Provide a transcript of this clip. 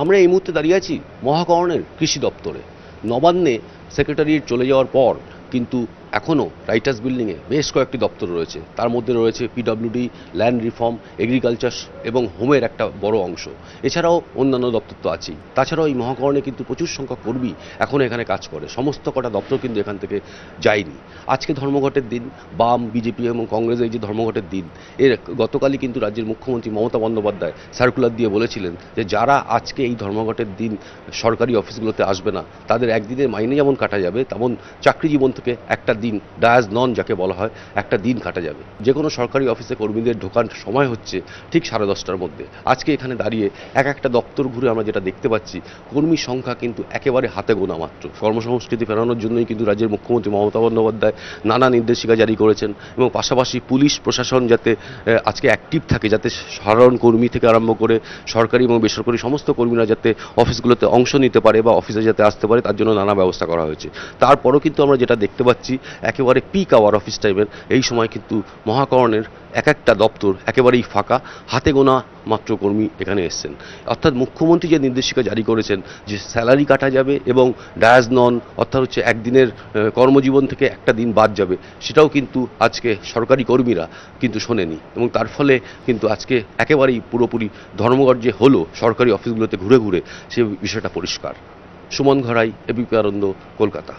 আমরা এই মুহূর্তে দাঁড়িয়ে আছি মহাকরণের কৃষি দপ্তরে। নবান্নে সেক্রেটারিয়েট চলে যাওয়ার পর কিন্তু এখনও রাইটার্স বিল্ডিংয়ে বেশ কয়েকটি দপ্তর রয়েছে। তার মধ্যে রয়েছে পিডব্লিউডি, ল্যান্ড রিফর্ম, এগ্রিকালচার এবং হোমের একটা বড় অংশ। এছাড়াও অন্যান্য দপ্তর তো আছেই। তাছাড়াও এই মহাকরণে কিন্তু প্রচুর সংখ্যক কর্মী এখনও এখানে কাজ করে। সমস্ত কটা দপ্তর কিন্তু এখান থেকে যায়নি। আজকে ধর্মঘটের দিন, বাম, বিজেপি এবং কংগ্রেসের এই যে ধর্মঘটের দিন, এর গতকালই কিন্তু রাজ্যের মুখ্যমন্ত্রী মমতা বন্দ্যোপাধ্যায় সার্কুলার দিয়ে বলেছিলেন যে যারা আজকে এই ধর্মঘটের দিন সরকারি অফিসগুলোতে আসবে না, তাদের একদিনের মাইনে যেমন কাটা যাবে, তেমন চাকরি জীবন থেকে একটা দিন, ডায়াজ নন যাকে বলা হয়, একটা দিন কাটা যাবে। যে কোনো সরকারি অফিসে কর্মীদের ঢোকার সময় হচ্ছে ঠিক 10:30টার মধ্যে। আজকে এখানে দাঁড়িয়ে একটা দপ্তর ঘুরে আমরা যেটা দেখতে পাচ্ছি, কর্মীর সংখ্যা কিন্তু একেবারে হাতে গোনা মাত্র। কর্মসংস্কৃতি ফেরানোর জন্যই কিন্তু রাজ্যের মুখ্যমন্ত্রী মমতা বন্দ্যোপাধ্যায় নানা নির্দেশিকা জারি করেছেন এবং পাশাপাশি পুলিশ প্রশাসন যাতে আজকে অ্যাক্টিভ থাকে, যাতে সাধারণ কর্মী থেকে আরম্ভ করে সরকারি এবং বেসরকারি সমস্ত কর্মীরা যাতে অফিসগুলোতে অংশ নিতে পারে বা অফিসে যাতে আসতে পারে, তার জন্য নানা ব্যবস্থা করা হয়েছে। তারপরও কিন্তু আমরা যেটা দেখতে পাচ্ছি, একেবারে পিক আওয়ার অফিস টাইমের এই সময় কিন্তু মহাকরণের একটা দপ্তর একেবারেই ফাঁকা, হাতে গোনা মাত্র কর্মী এখানে এসছেন। অর্থাৎ মুখ্যমন্ত্রী যে নির্দেশিকা জারি করেছেন যে স্যালারি কাটা যাবে এবং ডায়াজ নন, অর্থাৎ হচ্ছে একদিনের কর্মজীবন থেকে একটা দিন বাদ যাবে, সেটাও কিন্তু আজকে সরকারি কর্মীরা কিন্তু শোনেনি এবং তার ফলে কিন্তু আজকে একেবারেই পুরোপুরি ধর্মঘট যে হলো সরকারি অফিসগুলোতে ঘুরে ঘুরে, সে বিষয়টা পরিষ্কার। সুমন ঘরাই, এবিপি আনন্দ, কলকাতা।